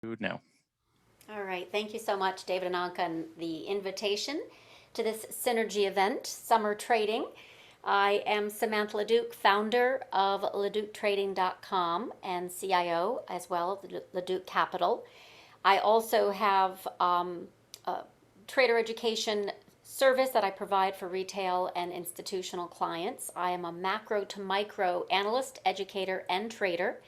Now. All right, thank you so much, David and Anka, and the invitation to this Synergy event, Summer Trading. I am Samantha LaDuc, founder of LaDucTrading.com and CIO as well of LaDuc Capital. I also have a trader education service that I provide for retail and institutional clients. I am a macro to micro analyst, educator, and trader.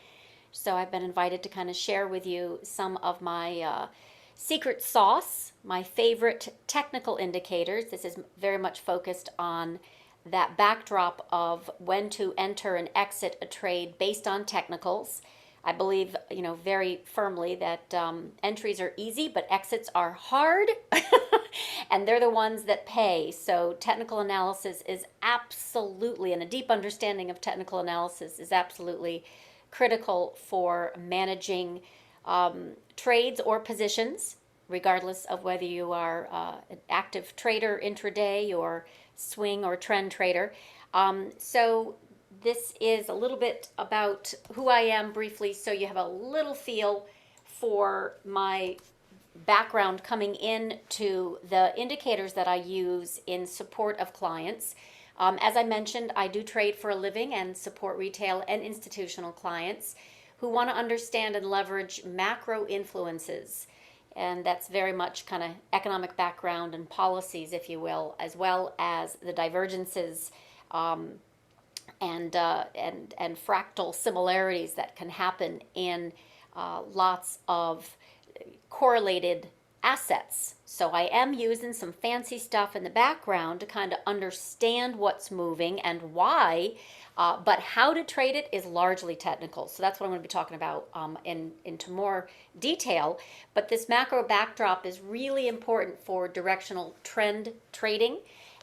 So I've been invited to kind of share with you some of my secret sauce, my favorite technical indicators. This is very much focused on that backdrop of when to enter and exit a trade based on technicals. I believe, very firmly that entries are easy, but exits are hard, and they're the ones that pay. So technical analysis is absolutely, and a deep understanding of technical analysis is absolutely critical for managing trades or positions, regardless of whether you are an active trader intraday or swing or trend trader. So this is a little bit about who I am briefly, so you have a little feel for my background coming into the indicators that I use in support of clients. As I mentioned, I do trade for a living and support retail and institutional clients who want to understand and leverage macro influences. And that's very much kind of economic background and policies, if you will, as well as the divergences and fractal similarities that can happen in lots of correlated assets. So I am using some fancy stuff in the background to kind of understand what's moving and why, but how to trade it is largely technical. So that's what I'm going to be talking about into more detail. But this macro backdrop is really important for directional trend trading.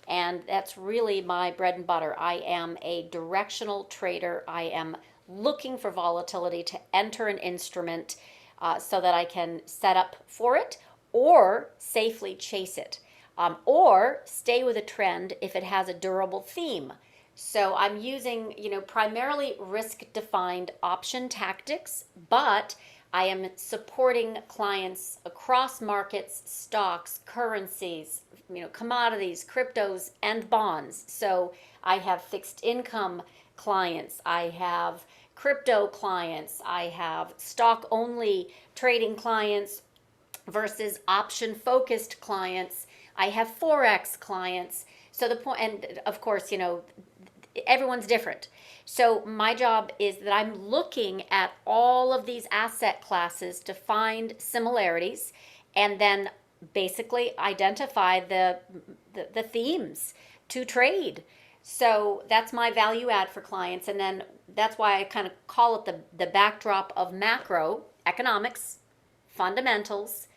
And that's really my bread and butter. I am a directional trader. I am looking for volatility to enter an instrument so that I can set up for it or safely chase it, or stay with a trend if it has a durable theme. So I'm using, primarily risk-defined option tactics, but I am supporting clients across markets, stocks, currencies, commodities, cryptos, and bonds. So I have fixed income clients, I have crypto clients, I have stock only trading clients versus option focused clients. I have Forex clients. So the point, and of course, everyone's different. So my job is that I'm looking at all of these asset classes to find similarities and then basically identify the themes to trade. So that's my value add for clients. And then that's why I kind of call it the backdrop of macro economics, fundamentals,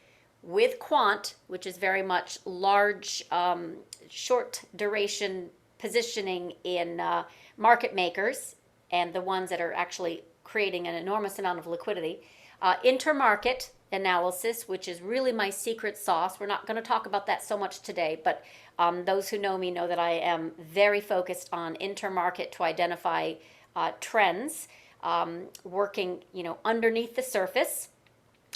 with quant, which is very much large, short duration positioning in market makers and the ones that are actually creating an enormous amount of liquidity. Intermarket analysis, which is really my secret sauce. We're not going to talk about that so much today, but those who know me know that I am very focused on intermarket to identify trends, working, underneath the surface,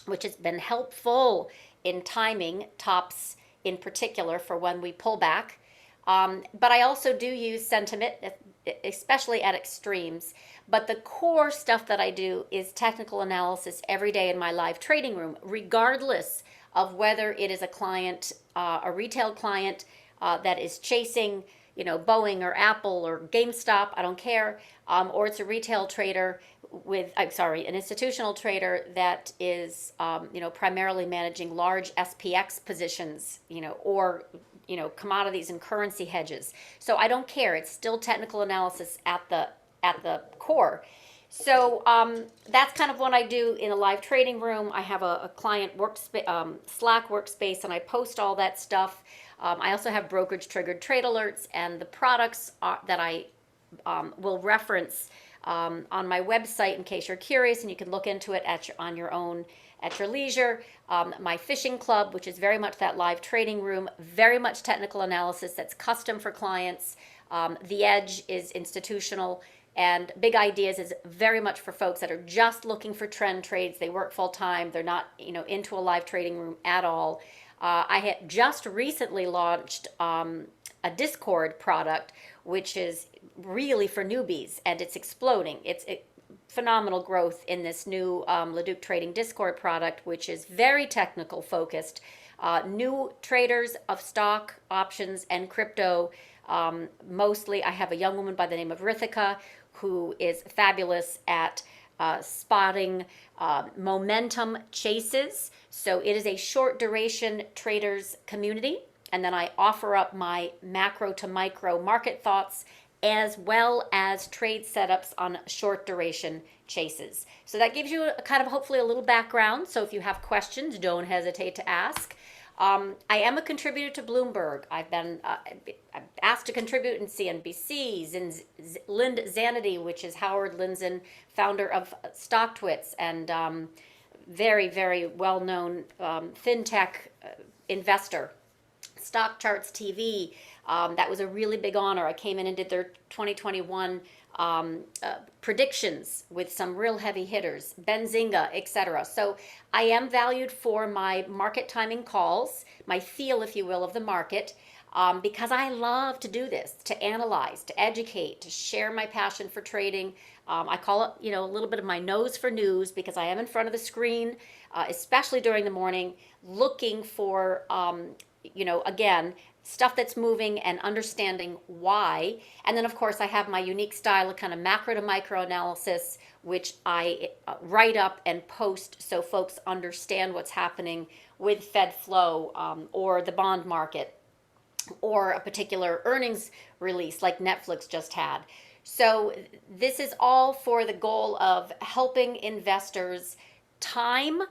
which has been helpful in timing tops in particular for when we pull back. But I also do use sentiment, especially at extremes. But the core stuff that I do is technical analysis every day in my live trading room, regardless of whether it is a client, a retail client that is chasing, Boeing or Apple or GameStop, I don't care, or it's a retail trader an institutional trader that is, primarily managing large SPX positions, or commodities and currency hedges. So I don't care. It's still technical analysis at the core. So that's kind of what I do in a live trading room. I have a client Slack workspace, and I post all that stuff. I also have brokerage triggered trade alerts, and the products that I will reference on my website in case you're curious, and you can look into it on your own at your leisure. My fishing club, which is very much that live trading room, very much technical analysis that's custom for clients. The Edge is institutional And Big Ideas is very much for folks that are just looking for trend trades. They work full time. They're not, into a live trading room at all. I had just recently launched a Discord product, which is really for newbies, and it's exploding. It's phenomenal growth in this new LaDuc Trading Discord product, which is very technical focused. New traders of stock, options, and crypto. Mostly, I have a young woman by the name of Rithika who is fabulous at spotting momentum chases. So it is a short duration traders community. And then I offer up my macro to micro market thoughts as well as trade setups on short duration chases. So that gives you a kind of hopefully a little background. So if you have questions, don't hesitate to ask. I am a contributor to Bloomberg. I've been asked to contribute in CNBC, Lind Zanity, which is Howard Lindzen, founder of StockTwits, and very, very well-known fintech investor. Stock Charts TV, that was a really big honor. I came in and did their 2021 predictions with some real heavy hitters, Benzinga, etc. So I am valued for my market timing calls, my feel, if you will, of the market, because I love to do this, to analyze, to educate, to share my passion for trading. I call it, a little bit of my nose for news, because I am in front of the screen, especially during the morning, looking for, again, stuff that's moving and understanding why. And then, of course, I have my unique style of kind of macro to micro analysis, which I write up and post so folks understand what's happening with Fed flow or the bond market or a particular earnings release like Netflix just had. So this is all for the goal of helping investors time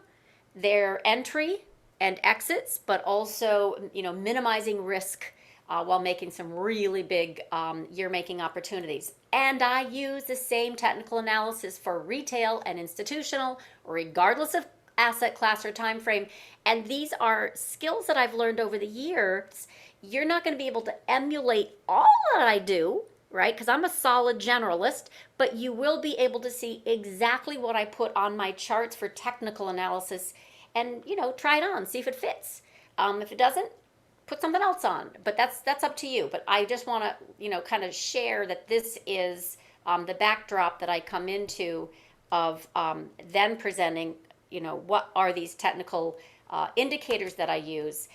their entry and exits, but also, minimizing risk while making some really big year-making opportunities. And I use the same technical analysis for retail and institutional, regardless of asset class or time frame. And these are skills that I've learned over the years. You're not going to be able to emulate all that I do, right? Because I'm a solid generalist, but you will be able to see exactly what I put on my charts for technical analysis and, try it on, see if it fits. If it doesn't, put something else on. But that's up to you. But I just want to, kind of share that this is the backdrop that I come into of then presenting, what are these technical indicators that I use.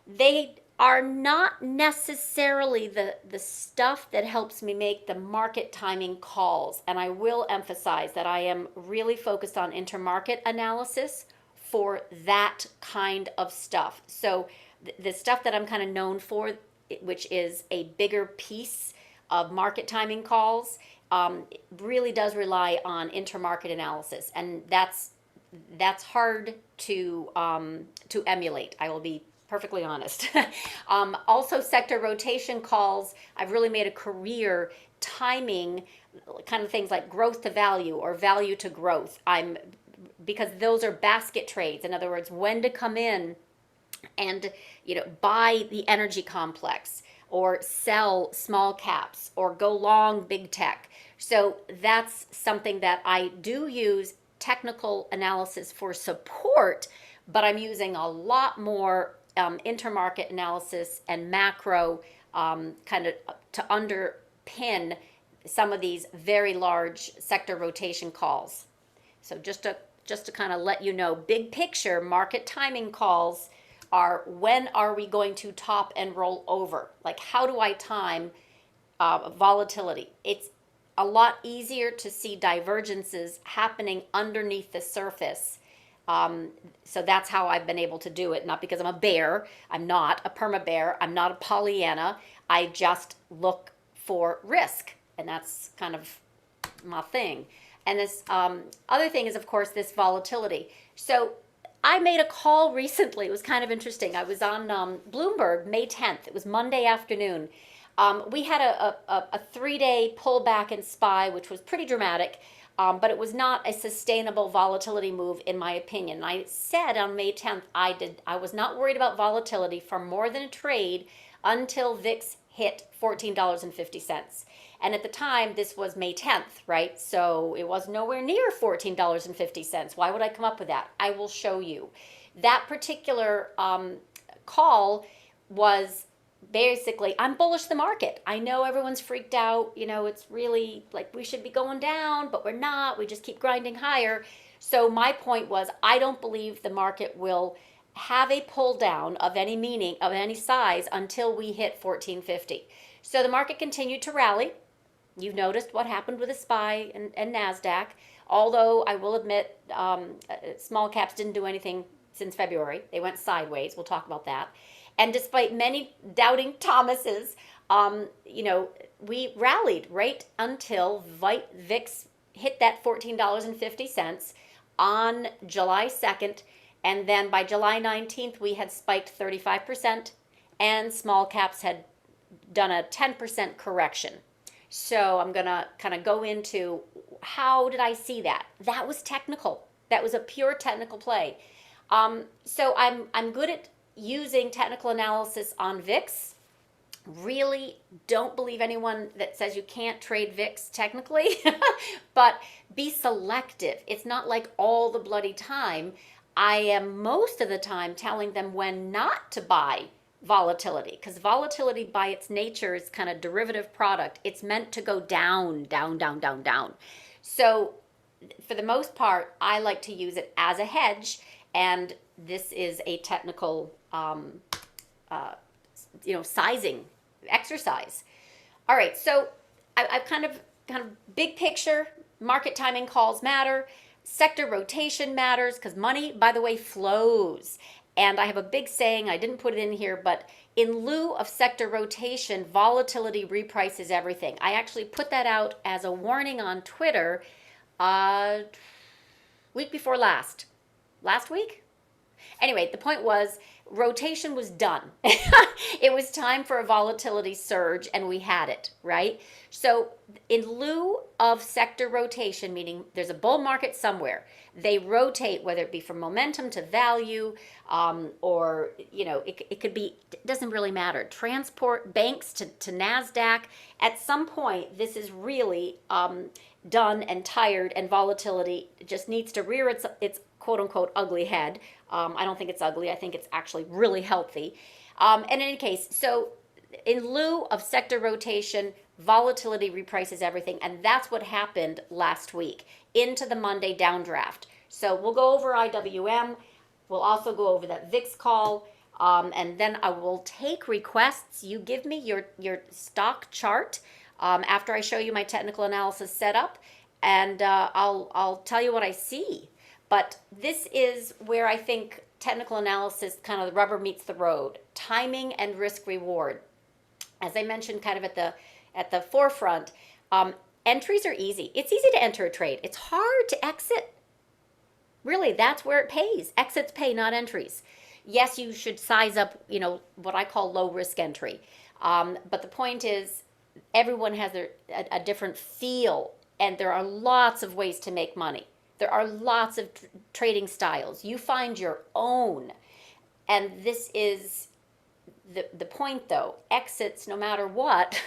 They are not necessarily the stuff that helps me make the market timing calls. And I will emphasize that I am really focused on intermarket analysis for that kind of stuff. So the stuff that I'm kind of known for, which is a bigger piece of market timing calls, really does rely on intermarket analysis, and that's hard to emulate. I will be perfectly honest. Also, sector rotation calls. I've really made a career timing kind of things like growth to value or value to growth. Because those are basket trades. In other words, when to come in and buy the energy complex or sell small caps or go long big tech. So that's something that I do use technical analysis for support, but I'm using a lot more intermarket analysis and macro kind of to underpin some of these very large sector rotation calls. So just to kind of let you know, big picture market timing calls are when are we going to top and roll over? Like, how do I time volatility? It's a lot easier to see divergences happening underneath the surface. So that's how I've been able to do it. Not because I'm a bear. I'm not a perma bear. I'm not a Pollyanna. I just look for risk. And that's kind of my thing. And this other thing is, of course, this volatility. So I made a call recently. It was kind of interesting. I was on Bloomberg May 10th. It was Monday afternoon. We had a 3-day pullback in SPY, which was pretty dramatic, but it was not a sustainable volatility move, in my opinion. I said on May 10th, I was not worried about volatility for more than a trade until VIX hit $14.50. And at the time, this was May 10th, right? So it was nowhere near $14.50. Why would I come up with that? I will show you. That particular call was basically, I'm bullish the market. I know everyone's freaked out. It's really like we should be going down, but we're not. We just keep grinding higher. So my point was, I don't believe the market will have a pull down of any meaning, of any size, until we hit 1450. So the market continued to rally. You've noticed what happened with the SPY and NASDAQ, although I will admit small caps didn't do anything since February. They went sideways. We'll talk about that. And despite many doubting Thomases, we rallied right until VIX hit that $14.50 on July 2nd. And then by July 19th, we had spiked 35%, and small caps had done a 10% correction. So I'm going to kind of go into how did I see that? That was technical. That was a pure technical play. So I'm good at using technical analysis on VIX. Really don't believe anyone that says you can't trade VIX technically, but be selective. It's not like all the bloody time. I am most of the time telling them when not to buy volatility, because volatility by its nature is kind of derivative product. It's meant to go down, down, down, down, down. So for the most part, I like to use it as a hedge, and this is a technical sizing exercise. All right, so I've kind of big picture, market timing calls matter, sector rotation matters, because money, by the way, flows. And I have a big saying, I didn't put it in here, but in lieu of sector rotation, volatility reprices everything. I actually put that out as a warning on Twitter week before last week? Anyway, the point was rotation was done. It was time for a volatility surge, and we had it, right? So in lieu of sector rotation, meaning there's a bull market somewhere, they rotate, whether it be from momentum to value, or, it could be, it doesn't really matter. Transport, banks to NASDAQ. At some point, this is really done and tired, and volatility just needs to rear its quote-unquote ugly head. I don't think it's ugly. I think it's actually really healthy. And in any case, so in lieu of sector rotation, volatility reprices everything, and that's what happened last week into the Monday downdraft. So we'll go over IWM. We'll also go over that VIX call, and then I will take requests. You give me your stock chart after I show you my technical analysis setup, and I'll tell you what I see. But this is where I think technical analysis, kind of the rubber meets the road. Timing and risk reward. As I mentioned, kind of at the forefront, entries are easy. It's easy to enter a trade. It's hard to exit. Really, that's where it pays. Exits pay, not entries. Yes, you should size up, what I call low risk entry. But the point is, everyone has a different feel, and there are lots of ways to make money. There are lots of trading styles. You find your own. And this is the point, though. Exits, no matter what,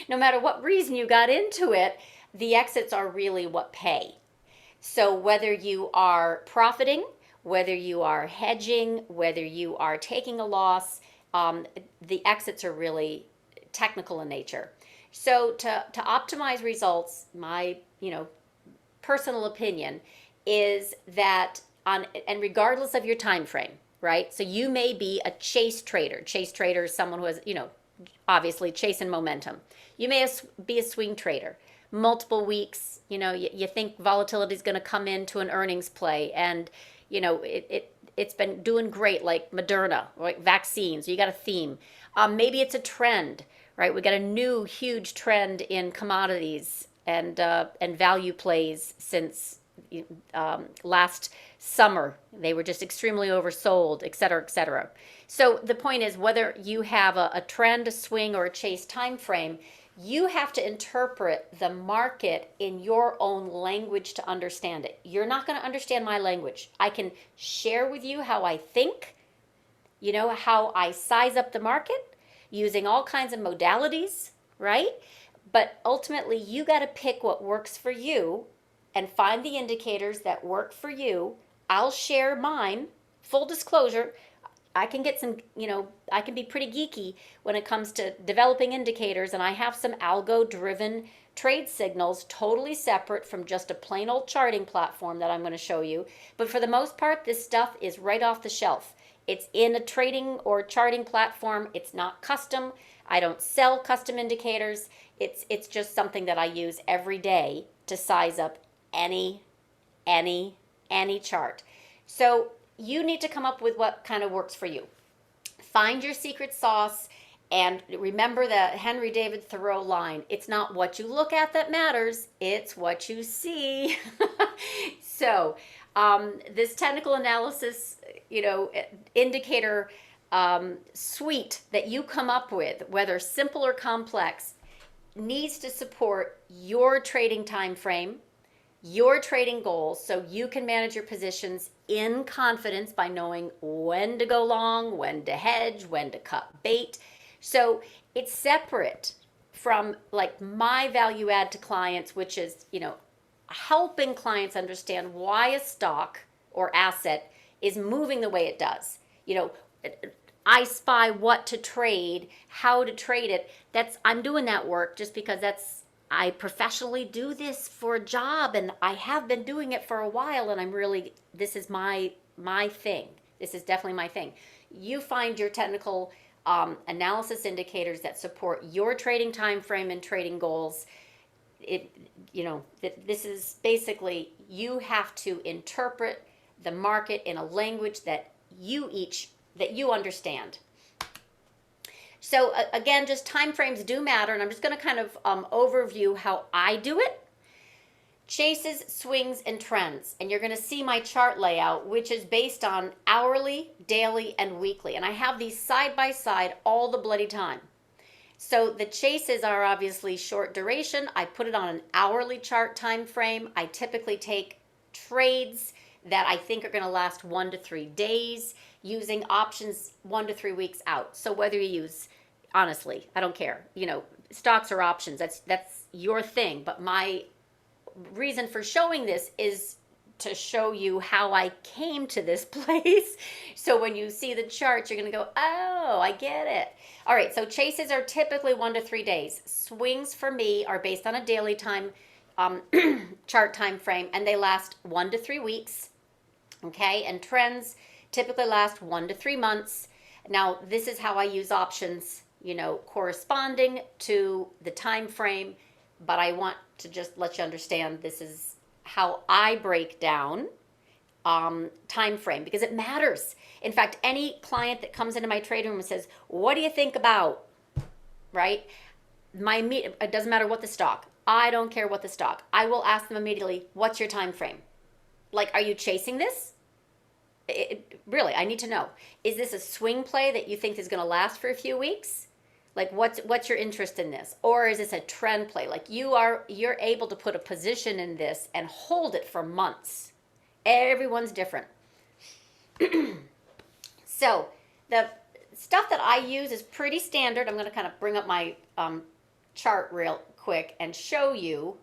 no matter what reason you got into it, the exits are really what pay. So whether you are profiting, whether you are hedging, whether you are taking a loss, the exits are really technical in nature. So to optimize results, my, personal opinion is that and regardless of your time frame, right? So you may be a chase trader. Chase trader is someone who has, obviously chasing momentum. You may be a swing trader. Multiple weeks, you think volatility is going to come into an earnings play, and it's been doing great, like Moderna, right? Vaccines. You got a theme. Maybe it's a trend, right? We got a new huge trend in commodities and value plays since last summer. They were just extremely oversold, et cetera, et cetera. So the point is, whether you have a trend, a swing, or a chase time frame, you have to interpret the market in your own language to understand it. You're not going to understand my language. I can share with you how I think, how I size up the market. using all kinds of modalities, right? But ultimately, you got to pick what works for you and find the indicators that work for you. I'll share mine. Full disclosure, I can get some, I can be pretty geeky when it comes to developing indicators, and I have some algo-driven trade signals totally separate from just a plain old charting platform that I'm going to show you. But for the most part, this stuff is right off the shelf. It's in a trading or charting platform. It's not custom. I don't sell custom indicators. It's just something that I use every day to size up any chart. So you need to come up with what kind of works for you. Find your secret sauce, and remember the Henry David Thoreau line, it's not what you look at that matters, it's what you see. So this technical analysis, indicator suite that you come up with, whether simple or complex, needs to support your trading time frame, your trading goals, so you can manage your positions in confidence by knowing when to go long, when to hedge, when to cut bait. So it's separate from like my value add to clients, which is, helping clients understand why a stock or asset is moving the way it does. I spy what to trade, how to trade it. I'm doing that work just because I professionally do this for a job, and I have been doing it for a while, and this is my thing. This is definitely my thing. You find your technical analysis indicators that support your trading time frame and trading goals. This is basically, you have to interpret the market in a language that you understand. So again, just time frames do matter, and I'm just going to kind of overview how I do it. Chases, swings, and trends. And you're going to see my chart layout, which is based on hourly, daily, and weekly. And I have these side by side all the bloody time. So the chases are obviously short duration. I put it on an hourly chart time frame. I typically take trades that I think are going to last 1 to 3 days, using options 1 to 3 weeks out. So whether you use, honestly, I don't care, stocks or options, that's your thing. But my reason for showing this is to show you how I came to this place. So when you see the charts, you're going to go, oh, I get it. All right, so chases are typically 1 to 3 days. Swings for me are based on a daily time chart time frame, and they last 1 to 3 weeks. Okay, and trends typically last 1 to 3 months. Now, this is how I use options, corresponding to the time frame, but I want to just let you understand this is how I break down time frame, because it matters. In fact, any client that comes into my trading room and says, what do you think about, right? It doesn't matter what the stock. I don't care what the stock. I will ask them immediately, what's your time frame? Like, are you chasing this? Really, I need to know. Is this a swing play that you think is going to last for a few weeks? Like, what's your interest in this? Or is this a trend play? Like, you're able to put a position in this and hold it for months. Everyone's different. So the stuff that I use is pretty standard. I'm going to kind of bring up my chart real quick and show you.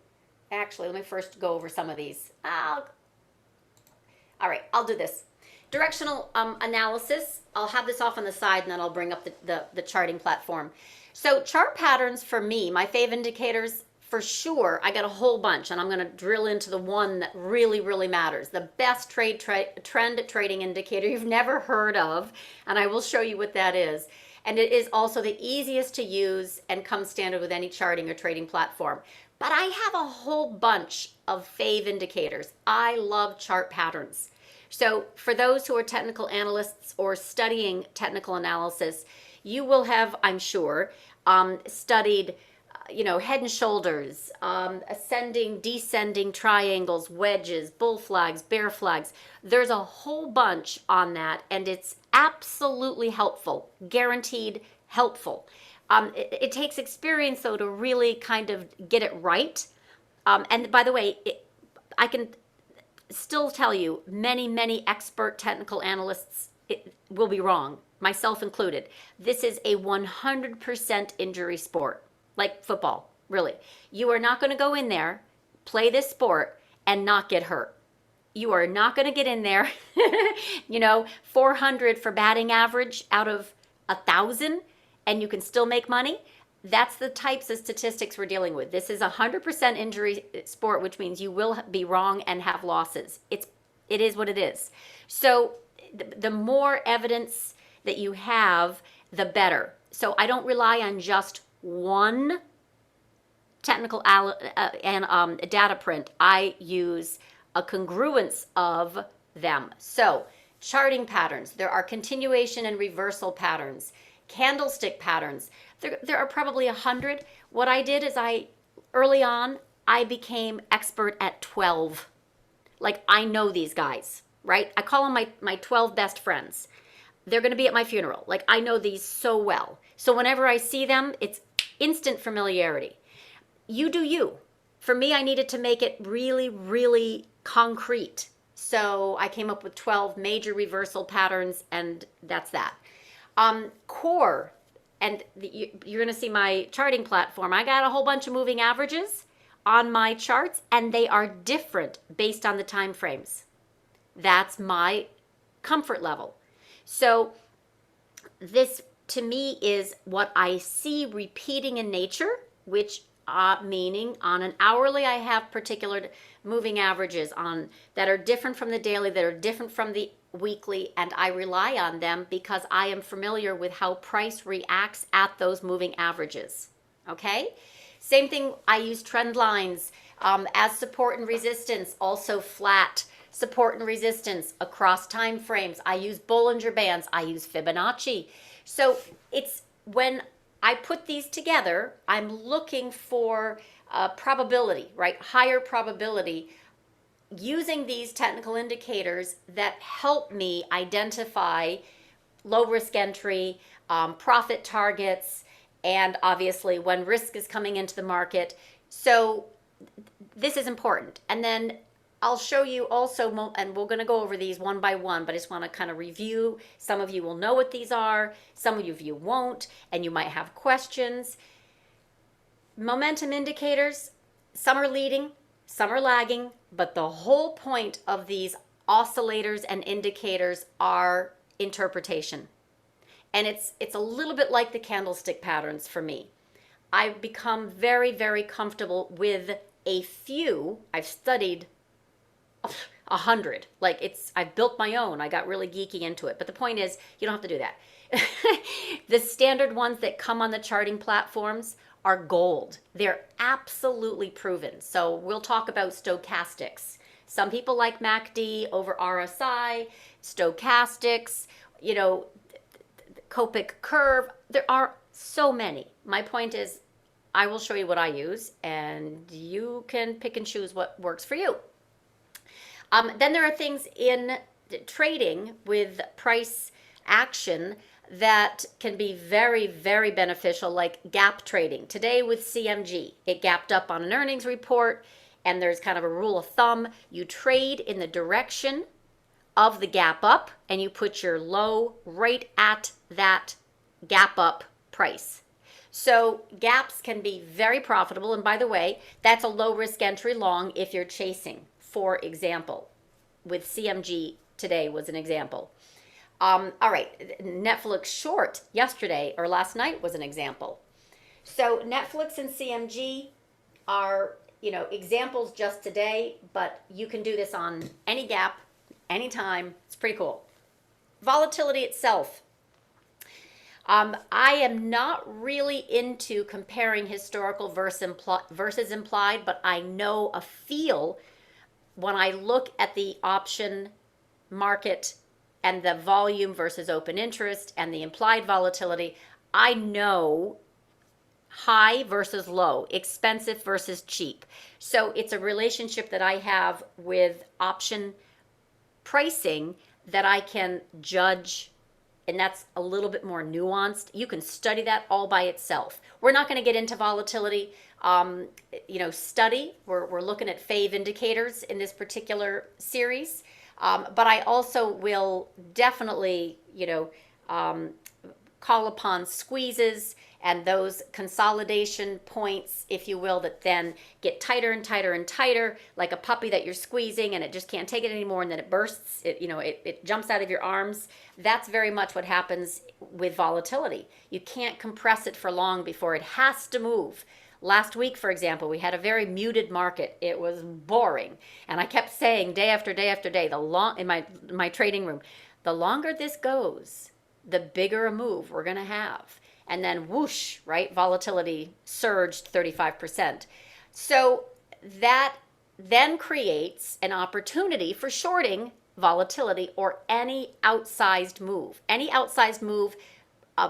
Actually, let me first go over some of these. All right, I'll do this. Directional analysis. I'll have this off on the side, and then I'll bring up the charting platform. So chart patterns for me, my FAVE indicators, for sure, I got a whole bunch, and I'm going to drill into the one that really, really matters. The best trend trading indicator you've never heard of, and I will show you what that is. And it is also the easiest to use and comes standard with any charting or trading platform. But I have a whole bunch of FAVE indicators. I love chart patterns. So for those who are technical analysts or studying technical analysis, you will have, I'm sure, studied head and shoulders, ascending, descending triangles, wedges, bull flags, bear flags. There's a whole bunch on that, and it's absolutely helpful, guaranteed helpful. It takes experience, though, to really kind of get it right. And by the way, I can still tell you, many expert technical analysts it will be wrong, myself included. This is a 100% injury sport, like football, really. You are not going to go in there, play this sport, and not get hurt. You are not going to get in there, 400 for batting average out of 1,000, and you can still make money. That's the types of statistics we're dealing with. This is a 100% injury sport, which means you will be wrong and have losses. It is what it is. So the more evidence that you have, the better. So I don't rely on just one technical data print. I use a congruence of them. So charting patterns, there are continuation and reversal patterns, candlestick patterns. There are probably 100. What I did is early on, I became expert at 12. Like, I know these guys, right? I call them my 12 best friends. They're going to be at my funeral. Like, I know these so well. So whenever I see them, it's instant familiarity. You do you. For me, I needed to make it really, really concrete. So I came up with 12 major reversal patterns, and that's that. Core, and you're going to see my charting platform. I got a whole bunch of moving averages on my charts, and they are different based on the time frames. That's my comfort level. So this, to me, is what I see repeating in nature, which meaning on an hourly, I have particular moving averages on that are different from the daily, that are different from the weekly, and I rely on them because I am familiar with how price reacts at those moving averages. Okay? Same thing, I use trend lines as support and resistance, also flat support and resistance across time frames. I use Bollinger Bands, I use Fibonacci. So it's when I put these together, I'm looking for probability, right? Higher probability using these technical indicators that help me identify low risk entry, profit targets, and obviously when risk is coming into the market. So this is important. And then I'll show you also, and we're going to go over these one by one, but I just want to kind of review. Some of you will know what these are, some of you won't, and you might have questions. Momentum indicators, some are leading, some are lagging, but the whole point of these oscillators and indicators are interpretation. And it's a little bit like the candlestick patterns for me. I've become very, very comfortable with a few. I've studied 100. Like I've built my own. I got really geeky into it. But the point is, you don't have to do that. The standard ones that come on the charting platforms are gold. They're absolutely proven. So we'll talk about stochastics. Some people like MACD over RSI, stochastics, Copic curve. There are so many. My point is, I will show you what I use, and you can pick and choose what works for you. Then there are things in trading with price action that can be very, very beneficial, like gap trading. Today with CMG, it gapped up on an earnings report, and there's kind of a rule of thumb. You trade in the direction of the gap up, and you put your low right at that gap up price. So gaps can be very profitable, and by the way, that's a low risk entry long if you're chasing. For example, with CMG today was an example. All right, Netflix short yesterday or last night was an example. So Netflix and CMG are, examples just today, but you can do this on any gap, anytime. It's pretty cool. Volatility itself. I am not really into comparing historical versus implied, but I know a feel when I look at the option market and the volume versus open interest and the implied volatility. I know high versus low, expensive versus cheap. So it's a relationship that I have with option pricing that I can judge, and that's a little bit more nuanced. You can study that all by itself. We're not going to get into volatility study. We're looking at FAVE indicators in this particular series. But I also will definitely, call upon squeezes and those consolidation points, if you will, that then get tighter and tighter and tighter, like a puppy that you're squeezing and it just can't take it anymore, and then it bursts, it jumps out of your arms. That's very much what happens with volatility. You can't compress it for long before it has to move. Last week, for example, we had a very muted market. It was boring. And I kept saying day after day after day, in my trading room, the longer this goes, the bigger a move we're going to have. And then whoosh, right? Volatility surged 35%. So that then creates an opportunity for shorting volatility or any outsized move. Any outsized move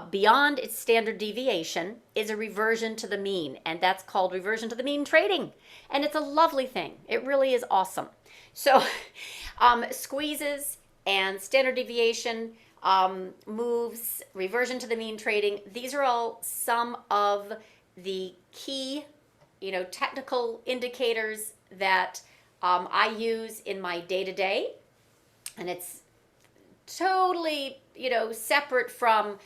beyond its standard deviation is a reversion to the mean, and that's called reversion to the mean trading. And it's a lovely thing. It really is awesome. So squeezes and standard deviation moves, reversion to the mean trading, these are all some of the key, technical indicators that I use in my day-to-day. And it's totally, separate from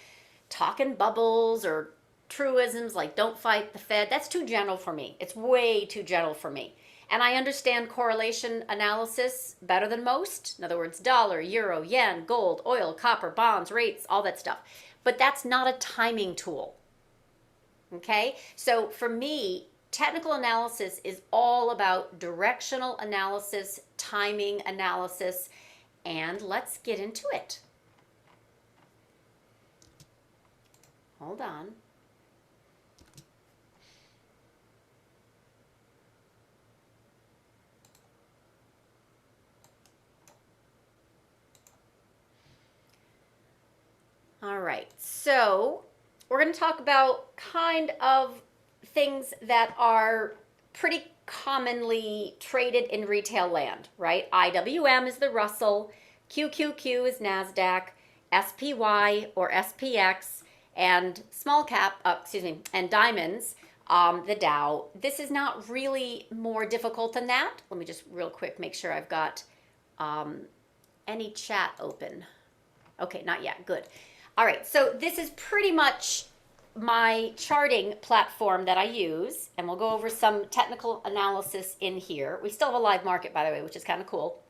talking bubbles or truisms like don't fight the Fed. That's too general for me. It's way too general for me. And I understand correlation analysis better than most. In other words, dollar, euro, yen, gold, oil, copper, bonds, rates, all that stuff. But that's not a timing tool. Okay? So for me, technical analysis is all about directional analysis, timing analysis, and let's get into it. Hold on. All right, so we're going to talk about kind of things that are pretty commonly traded in retail land, right? IWM is the Russell, QQQ is NASDAQ, SPY or SPX, and and diamonds, the Dow. This is not really more difficult than that. Let me just real quick make sure I've got any chat open. Okay, not yet, good. All right, so this is pretty much my charting platform that I use, and we'll go over some technical analysis in here. We still have a live market, by the way, which is kind of cool.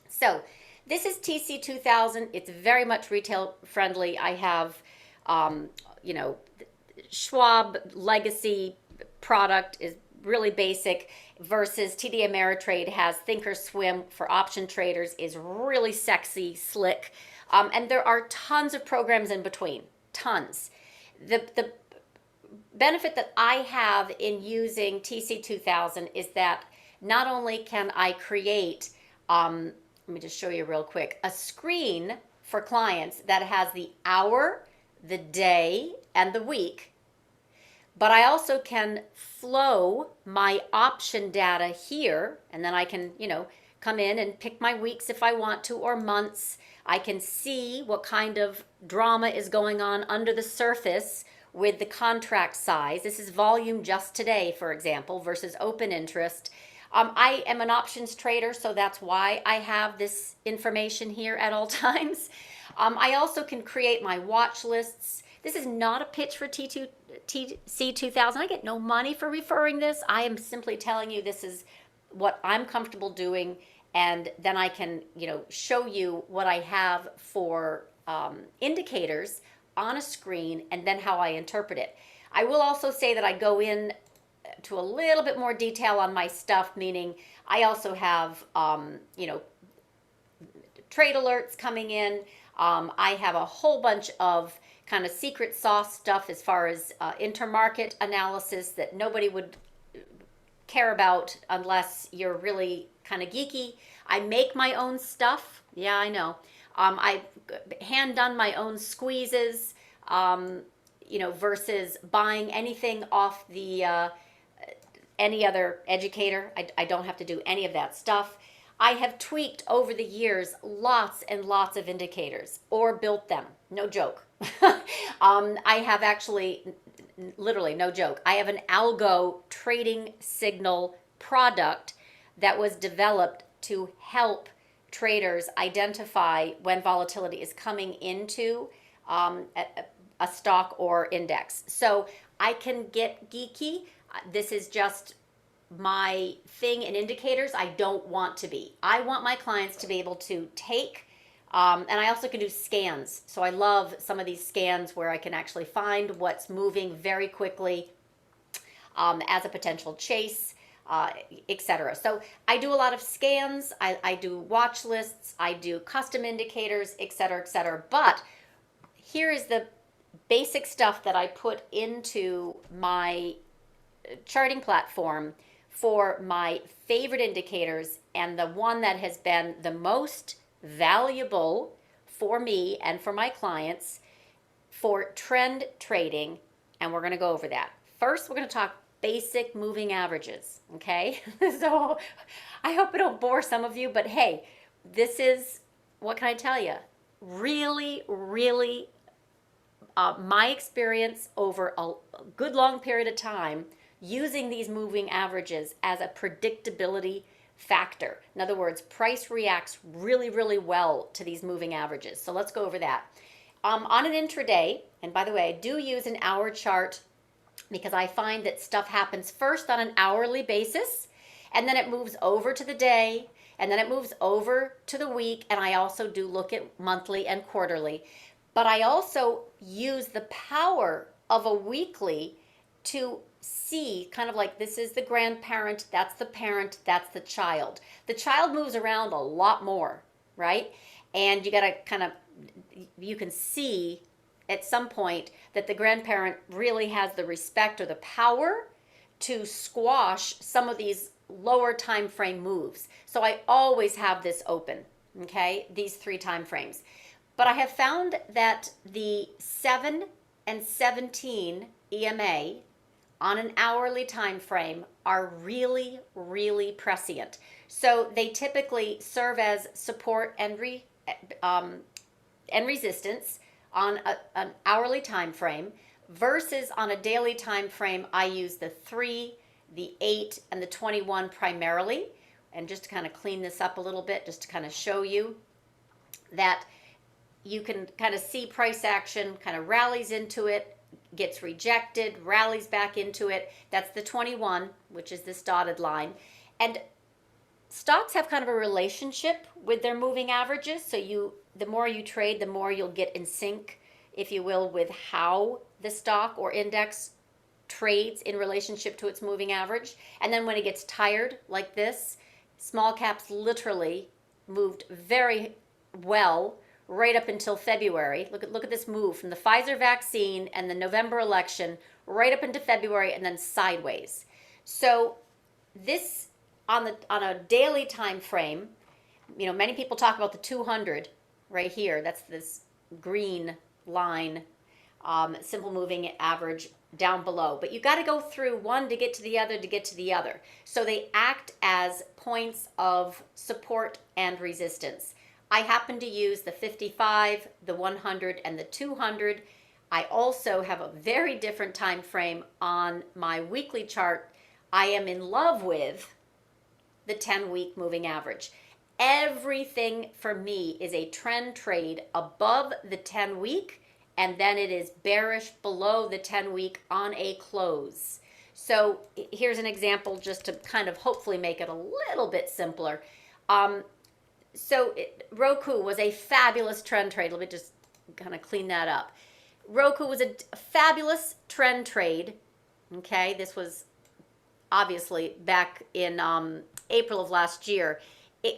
So this is TC2000. It's very much retail friendly. I have, Schwab legacy product is really basic versus TD Ameritrade has Thinkorswim for option traders, is really sexy, slick. And there are tons of programs in between, tons. The benefit that I have in using TC2000 is that not only can I create, let me just show you real quick, a screen for clients that has the hour, the day, and the week, but I also can flow my option data here, and then I can, come in and pick my weeks if I want to, or months. I can see what kind of drama is going on under the surface with the contract size. This is volume just today, for example, versus open interest. I am an options trader, so that's why I have this information here at all times. I also can create my watch lists. This is not a pitch for TC2000. I get no money for referring this. I am simply telling you this is what I'm comfortable doing, and then I can, show you what I have for indicators on a screen and then how I interpret it. I will also say that I go in to a little bit more detail on my stuff, meaning I also have, trade alerts coming in. I have a whole bunch of kind of secret sauce stuff as far as intermarket analysis that nobody would care about unless you're really kind of geeky. I make my own stuff. Yeah, I know. I hand done my own squeezes, versus buying anything off the any other educator. I don't have to do any of that stuff. I have tweaked over the years lots and lots of indicators or built them. No joke. I have actually, literally no joke, I have an algo trading signal product that was developed to help traders identify when volatility is coming into a stock or index. So I can get geeky. This is just my thing in indicators. I don't want to be. I want my clients to be able to take, and I also can do scans. So I love some of these scans where I can actually find what's moving very quickly as a potential chase, etc. So I do a lot of scans. I do watch lists. I do custom indicators, etc., etc. But here is the basic stuff that I put into my charting platform for my favorite indicators, and the one that has been the most valuable for me and for my clients for trend trading, and we're going to go over that. First, we're going to talk basic moving averages, okay? So I hope I don't bore some of you, but hey, this is, what can I tell you? Really, really my experience over a good long period of time using these moving averages as a predictability factor. In other words, price reacts really, really well to these moving averages. So let's go over that. On an intraday, and by the way, I do use an hour chart because I find that stuff happens first on an hourly basis, and then it moves over to the day, and then it moves over to the week, and I also do look at monthly and quarterly. But I also use the power of a weekly to see, kind of like, this is the grandparent, that's the parent, that's the child. The child moves around a lot more, right? And you got to kind of, you can see at some point that the grandparent really has the respect or the power to squash some of these lower time frame moves. So I always have this open, okay, these 3 time frames. But I have found that the 7 and 17 EMA on an hourly time frame are really, really prescient. So they typically serve as support and resistance on an hourly time frame, versus on a daily time frame, I use the 3, the 8, and the 21 primarily. And just to kind of clean this up a little bit, just to kind of show you that you can kind of see price action, kind of rallies into it, gets rejected, rallies back into it. That's the 21, which is this dotted line. And stocks have kind of a relationship with their moving averages. So the more you trade, the more you'll get in sync, if you will, with how the stock or index trades in relationship to its moving average. And then when it gets tired like this, small caps literally moved very well right up until February. Look at this move from the Pfizer vaccine and the November election right up into February, and then sideways. So this on a daily time frame, many people talk about the 200 right here. That's this green line, simple moving average down below. But you got to go through one to get to the other to get to the other. So they act as points of support and resistance. I happen to use the 55, the 100, and the 200. I also have a very different time frame on my weekly chart. I am in love with the 10-week moving average. Everything for me is a trend trade above the 10-week, and then it is bearish below the 10-week on a close. So here's an example just to kind of hopefully make it a little bit simpler. Roku was a fabulous trend trade. Let me just kind of clean that up. Roku was a fabulous trend trade. Okay, this was obviously back in April of last year.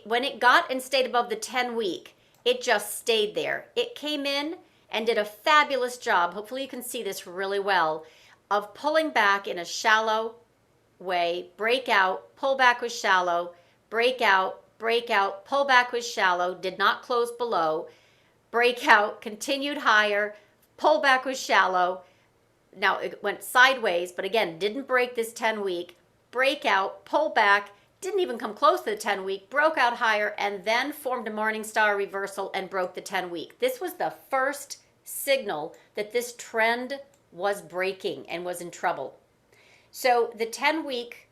When it got and stayed above the 10-week, it just stayed there. It came in and did a fabulous job. Hopefully you can see this really well, of pulling back in a shallow way, breakout, pullback was shallow, breakout, pullback was shallow, did not close below, breakout, continued higher, pullback was shallow. Now it went sideways, but again, didn't break this 10-week, breakout, pullback, didn't even come close to the 10-week, broke out higher, and then formed a Morningstar reversal and broke the 10-week. This was the first signal that this trend was breaking and was in trouble. So the 10-week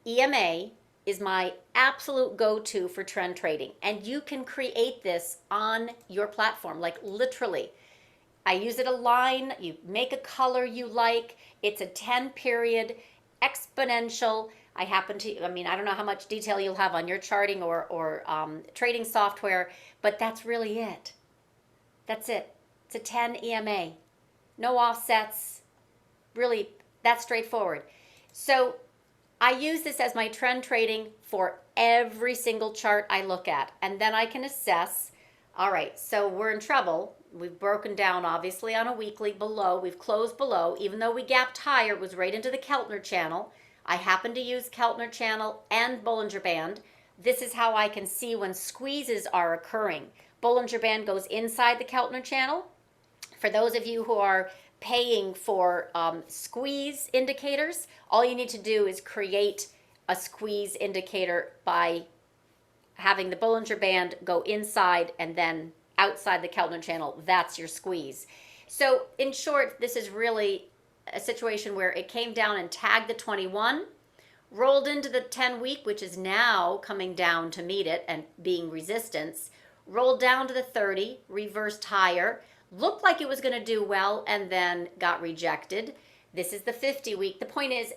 EMA is my absolute go-to for trend trading. And you can create this on your platform, like literally. I use it a line, you make a color you like. It's a 10 period exponential. I don't know how much detail you'll have on your charting or trading software, but that's really it. That's it. It's a 10 EMA. No offsets. Really, that's straightforward. So I use this as my trend trading for every single chart I look at. And then I can assess, all right, so we're in trouble. We've broken down, obviously, on a weekly below. We've closed below. Even though we gapped higher, it was right into the Keltner channel. I happen to use Keltner channel and Bollinger Band. This is how I can see when squeezes are occurring. Bollinger Band goes inside the Keltner channel. For those of you who are paying for squeeze indicators, all you need to do is create a squeeze indicator by having the Bollinger Band go inside and then outside the Keltner channel. That's your squeeze. So in short, this is really a situation where it came down and tagged the 21, rolled into the 10 week, which is now coming down to meet it and being resistance, rolled down to the 30, reversed higher, looked like it was going to do well and then got rejected. This is the 50 week. The point is,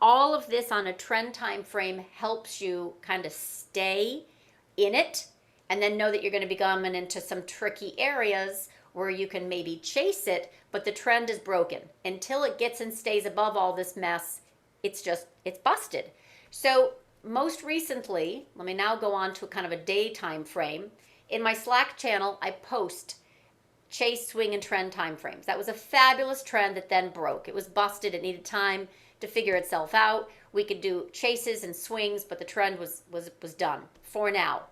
all of this on a trend time frame helps you kind of stay in it and then know that you're going to be coming into some tricky areas where you can maybe chase it, but the trend is broken. Until it gets and stays above all this mess, it's busted. So most recently, let me now go on to kind of a day time frame. In my Slack channel, I post chase, swing, and trend time frames. That was a fabulous trend that then broke. It was busted. It needed time to figure itself out. We could do chases and swings, but the trend was done for now.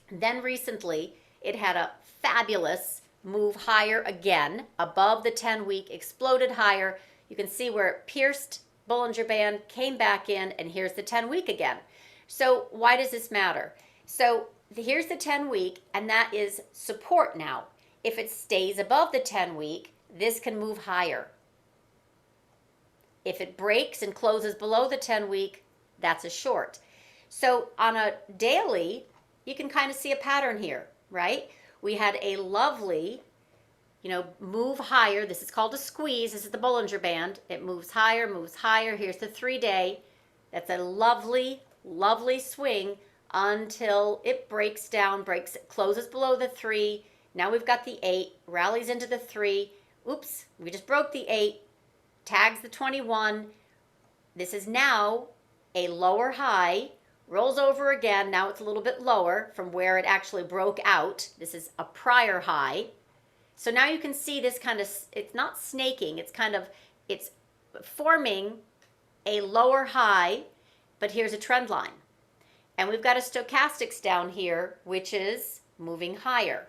Then recently, it had a fabulous move higher again, above the 10 week, exploded higher. You can see where it pierced Bollinger Band, came back in, and here's the 10 week again. So why does this matter? So here's the 10 week, and that is support now. If it stays above the 10 week, this can move higher. If it breaks and closes below the 10 week, that's a short. So on a daily, you can kind of see a pattern here, right? We had a lovely, move higher. This is called a squeeze. This is the Bollinger Band. It moves higher, moves higher. Here's the 3-day. That's a lovely, lovely swing until it breaks down, closes below the 3. Now we've got the 8, rallies into the 3. Oops, we just broke the 8, tags the 21. This is now a lower high, rolls over again. Now it's a little bit lower from where it actually broke out. This is a prior high. So now you can see this kind of, it's not snaking, it's forming a lower high, but here's a trend line. And we've got a stochastics down here, which is moving higher.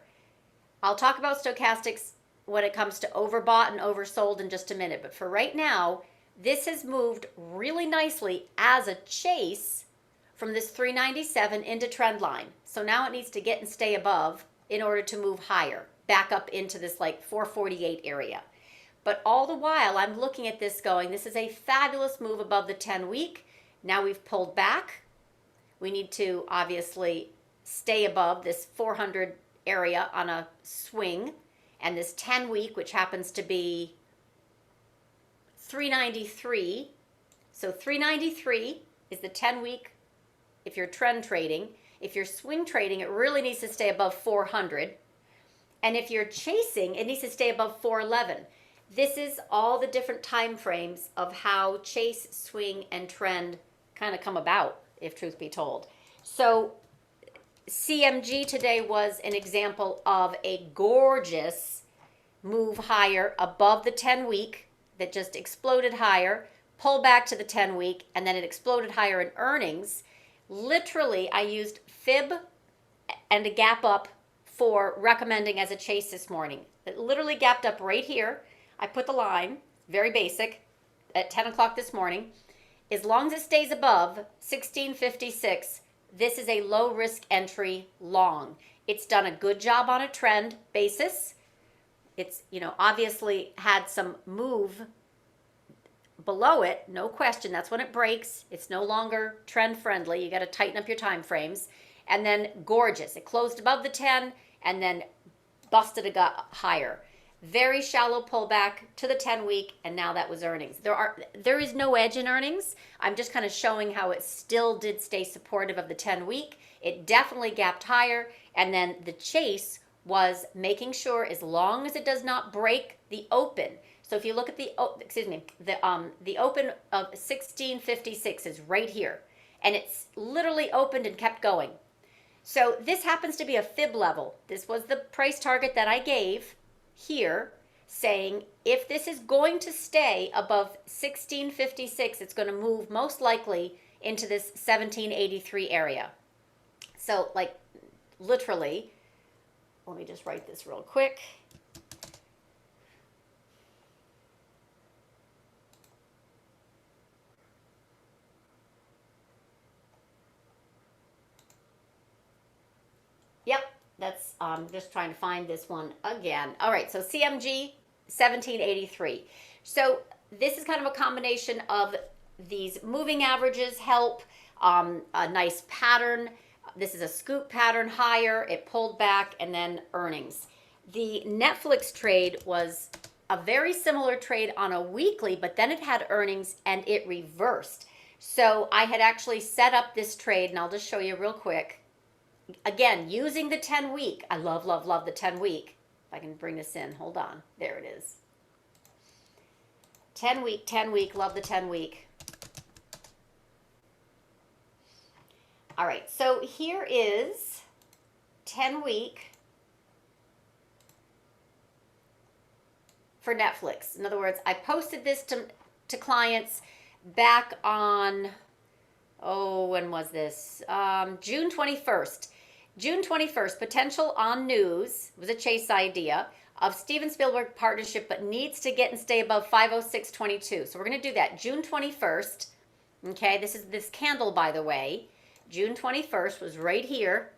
I'll talk about stochastics when it comes to overbought and oversold in just a minute. But for right now, this has moved really nicely as a chase from this 397 into trend line. So now it needs to get and stay above in order to move higher, back up into this like 448 area. But all the while, I'm looking at this going, this is a fabulous move above the 10 week. Now we've pulled back. We need to obviously stay above this 400 area on a swing, and this 10 week, which happens to be 393. So 393 is the 10 week if you're trend trading. If you're swing trading, it really needs to stay above 400. And if you're chasing, it needs to stay above 411. This is all the different time frames of how chase, swing, and trend kind of come about, if truth be told. So CMG today was an example of a gorgeous move higher above the 10 week that just exploded higher, pull back to the 10 week, and then it exploded higher in earnings. Literally, I used FIB and a gap up for recommending as a chase this morning. It literally gapped up right here. I put the line, very basic, at 10 o'clock this morning. As long as it stays above 1656, this is a low risk entry long. It's done a good job on a trend basis. It's, obviously had some move below it, no question, that's when it breaks. It's no longer trend friendly. You got to tighten up your time frames. And then gorgeous. It closed above the 10 and then busted a gut higher. Very shallow pullback to the 10-week, and now that was earnings. There is no edge in earnings. I'm just kind of showing how it still did stay supportive of the 10-week. It definitely gapped higher, and then the chase was making sure as long as it does not break the open. So if you look at the open of 1656 is right here, and it's literally opened and kept going. So this happens to be a fib level. This was the price target that I gave here, saying if this is going to stay above 1656, it's going to move most likely into this 1783 area. So like literally, let me just write this real quick. Yep, that's just trying to find this one again. All right, so CMG 1783. So this is kind of a combination of these moving averages help, a nice pattern. This is a scoop pattern higher. It pulled back, and then earnings. The Netflix trade was a very similar trade on a weekly, but then it had earnings and it reversed. So I had actually set up this trade, and I'll just show you real quick. Again, using the 10-week. I love, love, love the 10-week. If I can bring this in, hold on. There it is. 10-week, 10-week, love the 10-week. All right, so here is 10-week for Netflix. In other words, I posted this to clients back on, when was this? June 21st. June 21st, potential on news, was a chase idea, of Steven Spielberg partnership, but needs to get and stay above 506.22. So we're going to do that. June 21st, okay, this is this candle, by the way. June 21st was right here.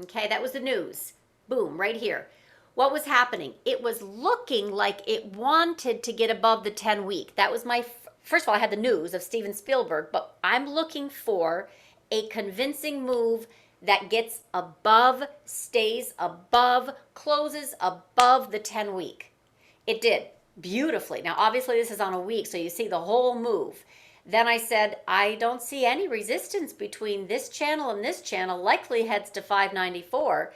Okay, that was the news. Boom, right here. What was happening? It was looking like it wanted to get above the 10-week. That was my, first of all, I had the news of Steven Spielberg, but I'm looking for a convincing move that gets above, stays above, closes above the 10-week. It did beautifully. Now, obviously, this is on a week, so you see the whole move. Then I said, I don't see any resistance between this channel and this channel, likely heads to 594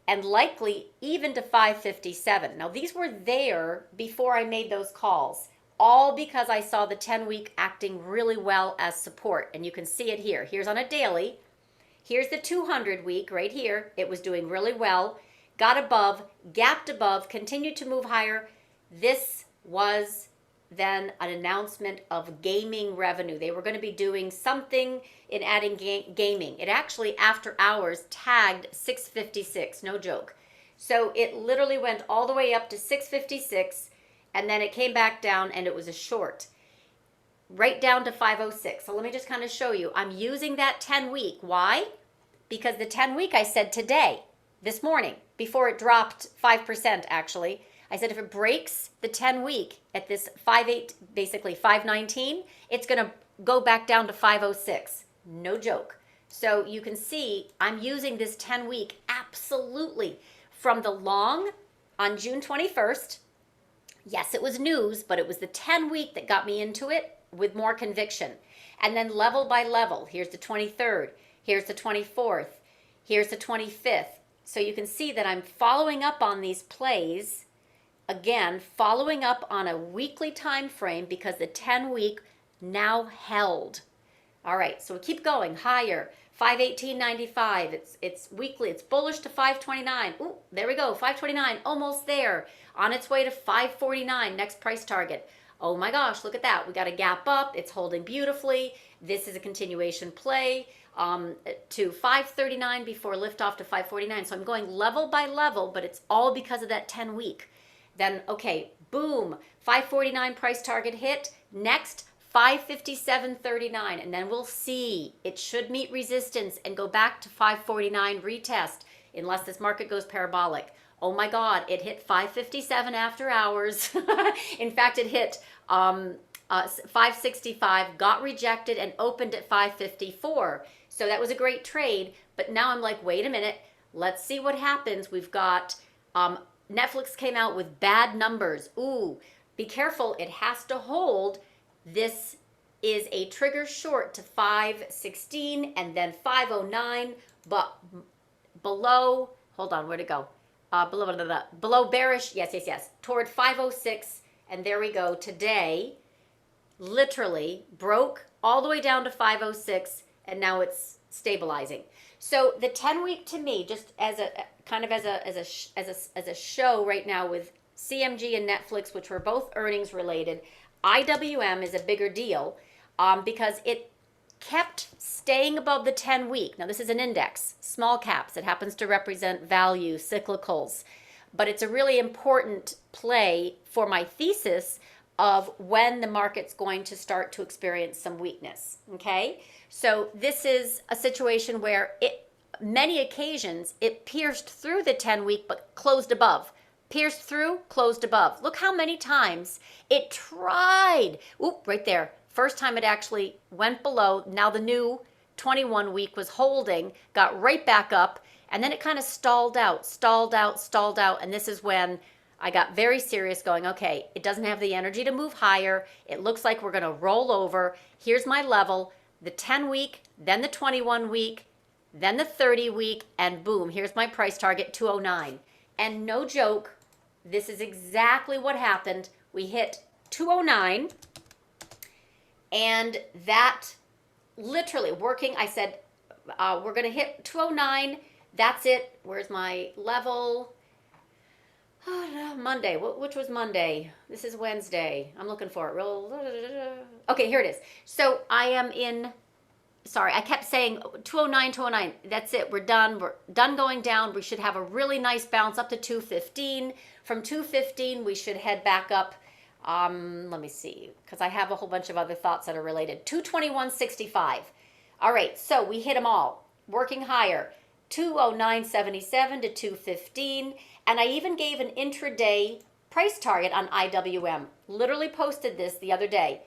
and likely even to 557. Now, these were there before I made those calls, all because I saw the 10-week acting really well as support, and you can see it here. Here's on a daily. Here's the 200-week right here. It was doing really well, got above, gapped above, continued to move higher. This was then an announcement of gaming revenue. They were going to be doing something in adding gaming. It actually, after hours, tagged 656, no joke. So it literally went all the way up to 656, and then it came back down, and it was a short. Right down to 506. So let me just kind of show you. I'm using that 10-week. Why? Because the 10-week I said today, this morning, before it dropped 5% actually, I said if it breaks the 10-week at this 5.8, basically 519, it's going to go back down to 506. No joke. So you can see I'm using this 10-week absolutely from the long on June 21st. Yes, it was news, but it was the 10-week that got me into it with more conviction. And then level by level, here's the 23rd, here's the 24th, here's the 25th. So you can see that I'm following up on these plays, again, following up on a weekly time frame because the 10-week now held. All right, so we keep going higher. 518.95, it's weekly, it's bullish to 529. Ooh, there we go, 529, almost there. On its way to 549, next price target. Oh my gosh, look at that. We got a gap up. It's holding beautifully. This is a continuation play to 539 before liftoff to 549. So I'm going level by level, but it's all because of that 10-week. Then, okay, boom, 549 price target hit. Next, 557.39. And then we'll see. It should meet resistance and go back to 549 retest unless this market goes parabolic. Oh my God, it hit 557 after hours. In fact, it hit 565, got rejected and opened at 554. So that was a great trade. But now I'm like, wait a minute, let's see what happens. We've got Netflix came out with bad numbers. Ooh, be careful, it has to hold. This is a trigger short to 516 and then 509, but below, hold on, where'd it go? Below bearish, yes, toward 506, and there we go. Today, literally broke all the way down to 506, and now it's stabilizing. So the 10-week to me, just as a kind of as a show right now with CMG and Netflix, which were both earnings related, IWM is a bigger deal because it kept staying above the 10-week. Now this is an index, small caps. It happens to represent value, cyclicals, but it's a really important play for my thesis of when the market's going to start to experience some weakness. Okay, so this is a situation where many occasions it pierced through the 10-week but closed above. Pierced through, closed above. Look how many times it tried. Oop, right there. First time it actually went below. Now the new 21-week was holding, got right back up, and then it kind of stalled out. And this is when I got very serious going, okay, it doesn't have the energy to move higher. It looks like we're going to roll over. Here's my level, the 10-week, then the 21-week, then the 30-week, and boom, here's my price target, 209. And no joke, this is exactly what happened. We hit 209, and that literally working, I said, we're going to hit 209. That's it. Where's my level? Monday. Which was Monday? This is Wednesday. I'm looking for it. Okay, here it is. So I am in, sorry, I kept saying 209, 209. That's it. We're done. We're done going down. We should have a really nice bounce up to 215. From 215, we should head back up. Let me see, because I have a whole bunch of other thoughts that are related. 221.65. All right, so we hit them all. Working higher. 209.77 to 215. And I even gave an intraday price target on IWM. Literally posted this the other day.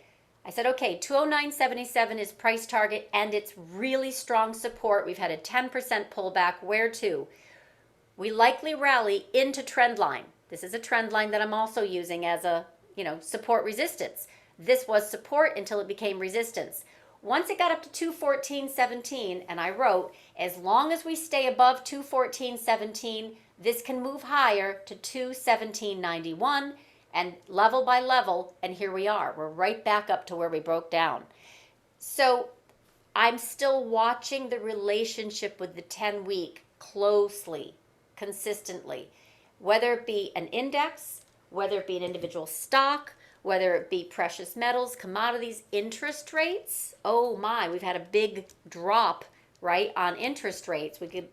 I said, okay, 209.77 is price target and it's really strong support. We've had a 10% pullback. Where to? We likely rally into trend line. This is a trend line that I'm also using as a, support resistance. This was support until it became resistance. Once it got up to 214.17, and I wrote, as long as we stay above 214.17, this can move higher to 217.91, and level by level, and here we are. We're right back up to where we broke down. So I'm still watching the relationship with the 10-week closely, consistently, whether it be an index, whether it be an individual stock, whether it be precious metals, commodities, interest rates. Oh my, we've had a big drop, right, on interest rates. We could,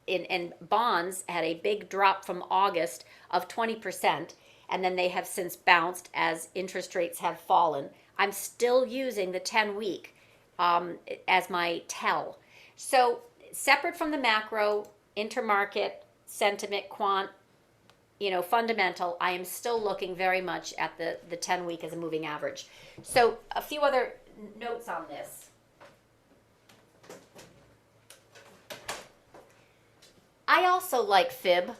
in bonds, had a big drop from August of 20%, and then they have since bounced as interest rates have fallen. I'm still using the 10-week as my tell. So separate from the macro, intermarket, sentiment, quant, fundamental, I am still looking very much at the 10-week as a moving average. So a few other notes on this. I also like Fib.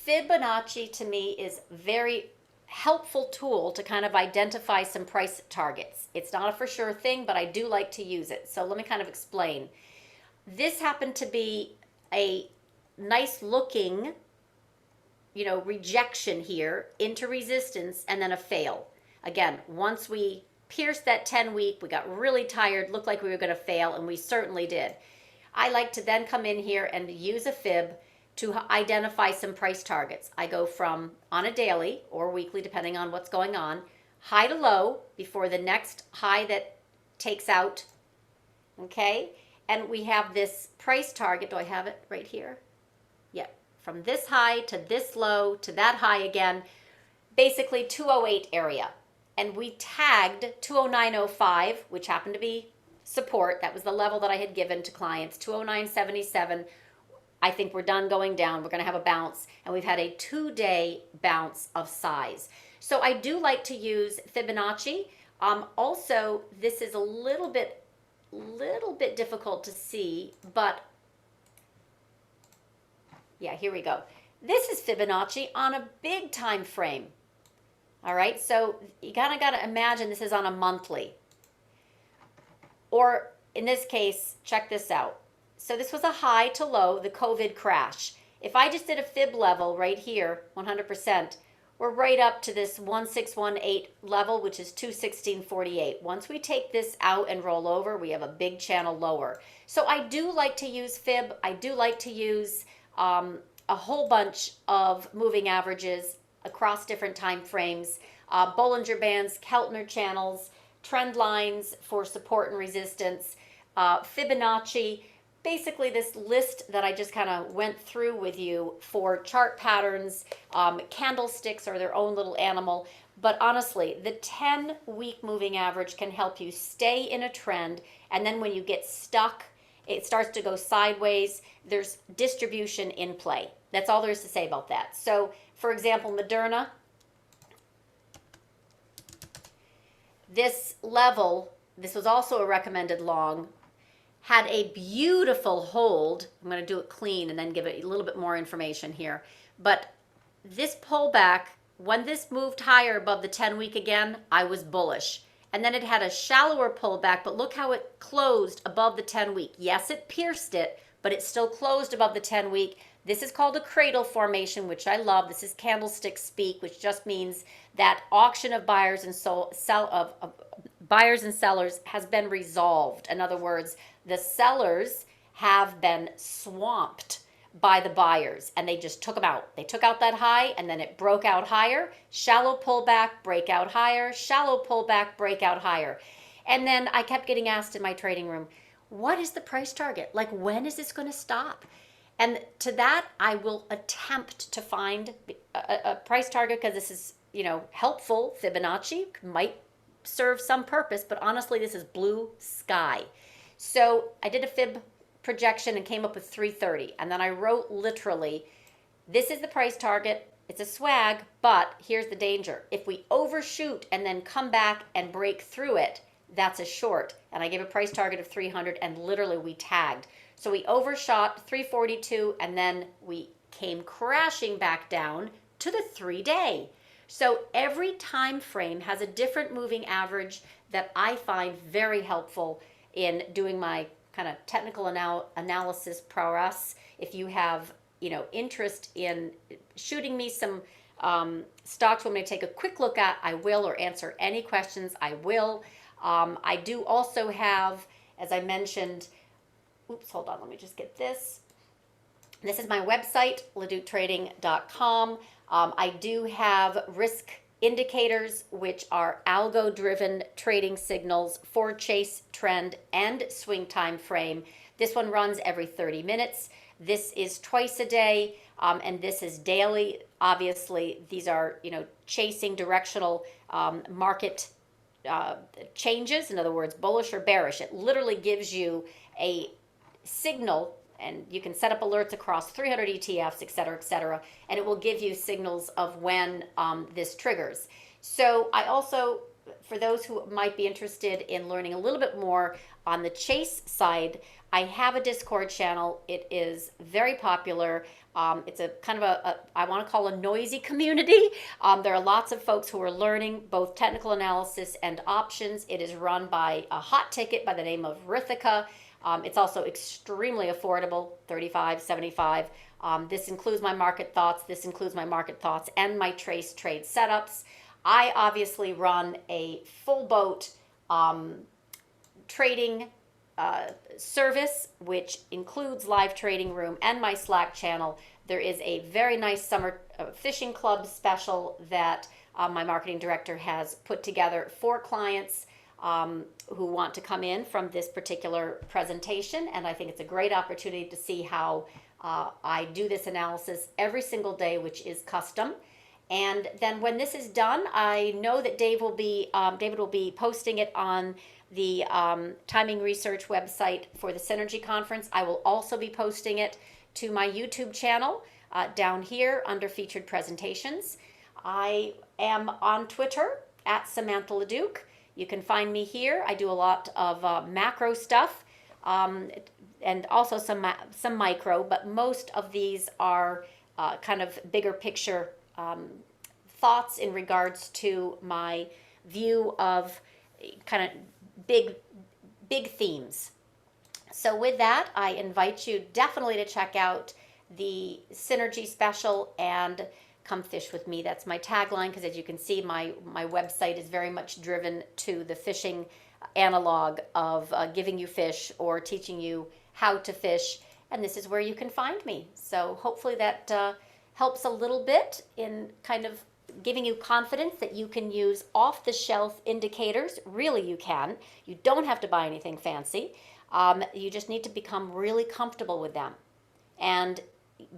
Fibonacci to me is very helpful tool to kind of identify some price targets. It's not a for sure thing, but I do like to use it. So let me kind of explain. This happened to be a nice looking rejection here into resistance and then a fail. Again, once we pierced that 10-week, we got really tired, looked like we were going to fail, and we certainly did. I like to then come in here and use a fib to identify some price targets. I go from on a daily or weekly, depending on what's going on, high to low before the next high that takes out, okay? And we have this price target. Do I have it right here? Yeah. From this high to this low to that high again, basically 208 area. And we tagged 209.05, which happened to be support. That was the level that I had given to clients, 209.77. I think we're done going down. We're going to have a bounce. And we've had a 2-day bounce of size. So I do like to use Fibonacci. Also, this is a little bit difficult to see, but yeah, here we go. This is Fibonacci on a big time frame. All right, so you kind of got to imagine this is on a monthly. Or in this case, check this out. So this was a high to low, the COVID crash. If I just did a fib level right here, 100%, we're right up to this 1618 level, which is 216.48. Once we take this out and roll over, we have a big channel lower. So I do like to use fib. I do like to use a whole bunch of moving averages across different time frames, Bollinger Bands, Keltner channels, trend lines for support and resistance, Fibonacci, basically this list that I just kind of went through with you for chart patterns. Candlesticks are their own little animal, but honestly, the 10-week moving average can help you stay in a trend, and then when you get stuck, it starts to go sideways, there's distribution in play. That's all there is to say about that. So, for example, Moderna, this level, this was also a recommended long, had a beautiful hold. I'm going to do it clean and then give it a little bit more information here. But this pullback, when this moved higher above the 10-week again, I was bullish. And then it had a shallower pullback, but look how it closed above the 10-week. Yes, it pierced it, but it still closed above the 10-week. This is called a cradle formation, which I love. This is candlestick speak, which just means that auction of buyers and buyers and sellers has been resolved. In other words, the sellers have been swamped by the buyers, and they just took them out. They took out that high, and then it broke out higher. Shallow pullback, breakout higher. Shallow pullback, breakout higher. And then I kept getting asked in my trading room, what is the price target? Like, when is this going to stop? And to that, I will attempt to find a price target, because this is, helpful. Fibonacci might serve some purpose, but honestly, this is blue sky. So I did a fib projection and came up with 330. And then I wrote literally, this is the price target. It's a swag, but here's the danger. If we overshoot and then come back and break through it, that's a short. And I gave a price target of 300, and literally we tagged. So we overshot 342, and then we came crashing back down to the 3-day. So every time frame has a different moving average that I find very helpful in doing my kind of technical analysis prowess. If you have, interest in shooting me some stocks when I take a quick look at, I will, or answer any questions, I will. I do also have, as I mentioned, hold on, let me just get this. This is my website, LaDucTrading.com. I do have risk indicators, which are algo-driven trading signals for chase, trend, and swing time frame. This one runs every 30 minutes. This is twice a day, and this is daily. Obviously, these are, chasing directional market changes. In other words, bullish or bearish. It literally gives you a signal, and you can set up alerts across 300 ETFs, et cetera, and it will give you signals of when this triggers. So I also, for those who might be interested in learning a little bit more on the chase side, I have a Discord channel. It is very popular. It's a kind of I want to call a noisy community. There are lots of folks who are learning both technical analysis and options. It is run by a hot ticket by the name of Rithika. It's also extremely affordable, $35, $75. This includes my market thoughts. This includes my market thoughts and my trace trade setups. I obviously run a full boat trading service, which includes live trading room and my Slack channel. There is a very nice summer fishing club special that my marketing director has put together for clients who want to come in from this particular presentation, and I think it's a great opportunity to see how I do this analysis every single day, which is custom. And then when this is done, I know that David will be posting it on the timing research website for the Synergy Conference. I will also be posting it to my YouTube channel down here under featured presentations. I am on Twitter at Samantha LaDuc. You can find me here. I do a lot of macro stuff and also some micro, but most of these are kind of bigger picture thoughts in regards to my view of kind of big themes. So with that, I invite you definitely to check out the Synergy Special and come fish with me. That's my tagline, because as you can see, my website is very much driven to the fishing analog of giving you fish or teaching you how to fish, and this is where you can find me. So hopefully that helps a little bit in kind of giving you confidence that you can use off-the-shelf indicators. Really, you can. You don't have to buy anything fancy. You just need to become really comfortable with them and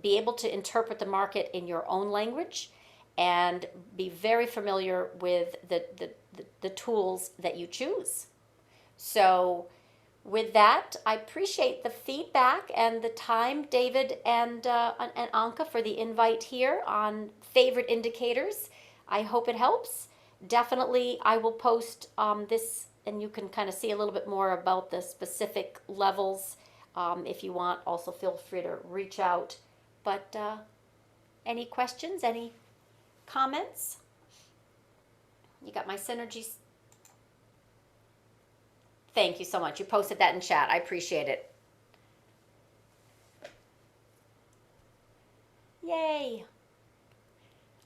be able to interpret the market in your own language and be very familiar with the tools that you choose. So with that, I appreciate the feedback and the time, David and Anka, for the invite here on favorite indicators. I hope it helps. Definitely, I will post this, and you can kind of see a little bit more about the specific levels. If you want, also feel free to reach out. But any questions, any comments? You got my synergies. Thank you so much. You posted that in chat. I appreciate it. Yay.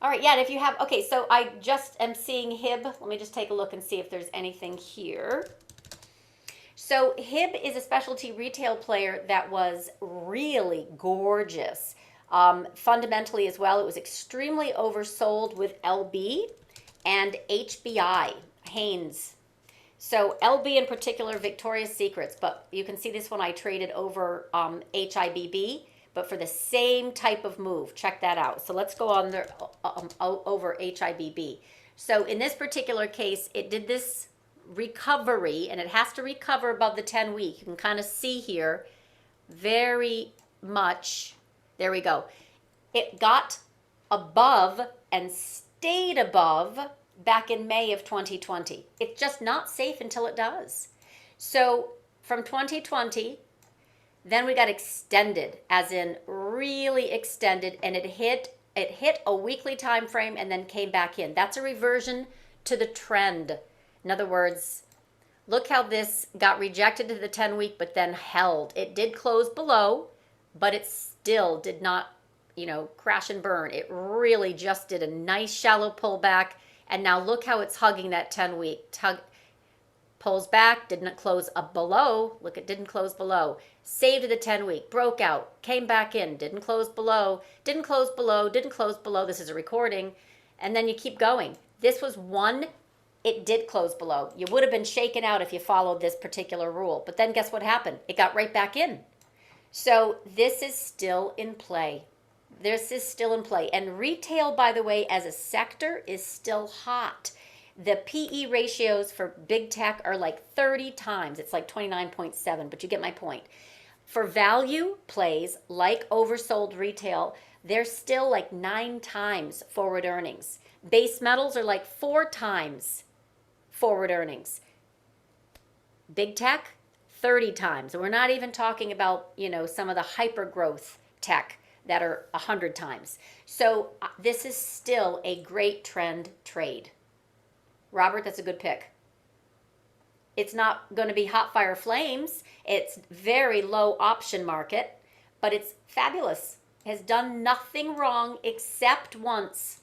All right, yeah, and if you have, okay, so I just am seeing Hibb. Let me just take a look and see if there's anything here. So Hibb is a specialty retail player that was really gorgeous. Fundamentally as well, it was extremely oversold with LB and HBI, Hanes. So LB in particular, Victoria's Secrets, but you can see this one I traded over HIBB, but for the same type of move. Check that out. So let's go on there over HIBB. So in this particular case, it did this recovery, and it has to recover above the 10-week. You can kind of see here very much. There we go. It got above and stayed above back in May of 2020. It's just not safe until it does. So from 2020, then we got extended, as in really extended, and it hit a weekly time frame and then came back in. That's a reversion to the trend. In other words, look how this got rejected to the 10-week, but then held. It did close below, but it still did not, crash and burn. It really just did a nice shallow pullback. And now look how it's hugging that 10-week. Pulls back, didn't close up below. Look, it didn't close below. Saved to the 10-week, broke out, came back in, didn't close below, didn't close below, didn't close below. This is a recording. And then you keep going. This was one, it did close below. You would have been shaken out if you followed this particular rule. But then guess what happened? It got right back in. So this is still in play. This is still in play. And retail, by the way, as a sector is still hot. The PE ratios for big tech are like 30 times. It's like 29.7, but you get my point. For value plays like oversold retail, they're still like 9 times forward earnings. Base metals are like 4 times forward earnings. Big tech, 30 times. And we're not even talking about, some of the hyper growth tech that are 100 times. So this is still a great trend trade. Robert, that's a good pick. It's not going to be hot fire flames. It's very low option market, but it's fabulous. It has done nothing wrong except once.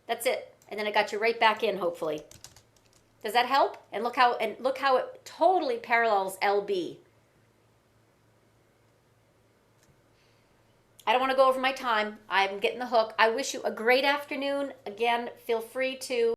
That's it. And then it got you right back in, hopefully. Does that help? And look how it totally parallels LB. I don't want to go over my time. I'm getting the hook. I wish you a great afternoon. Again, feel free to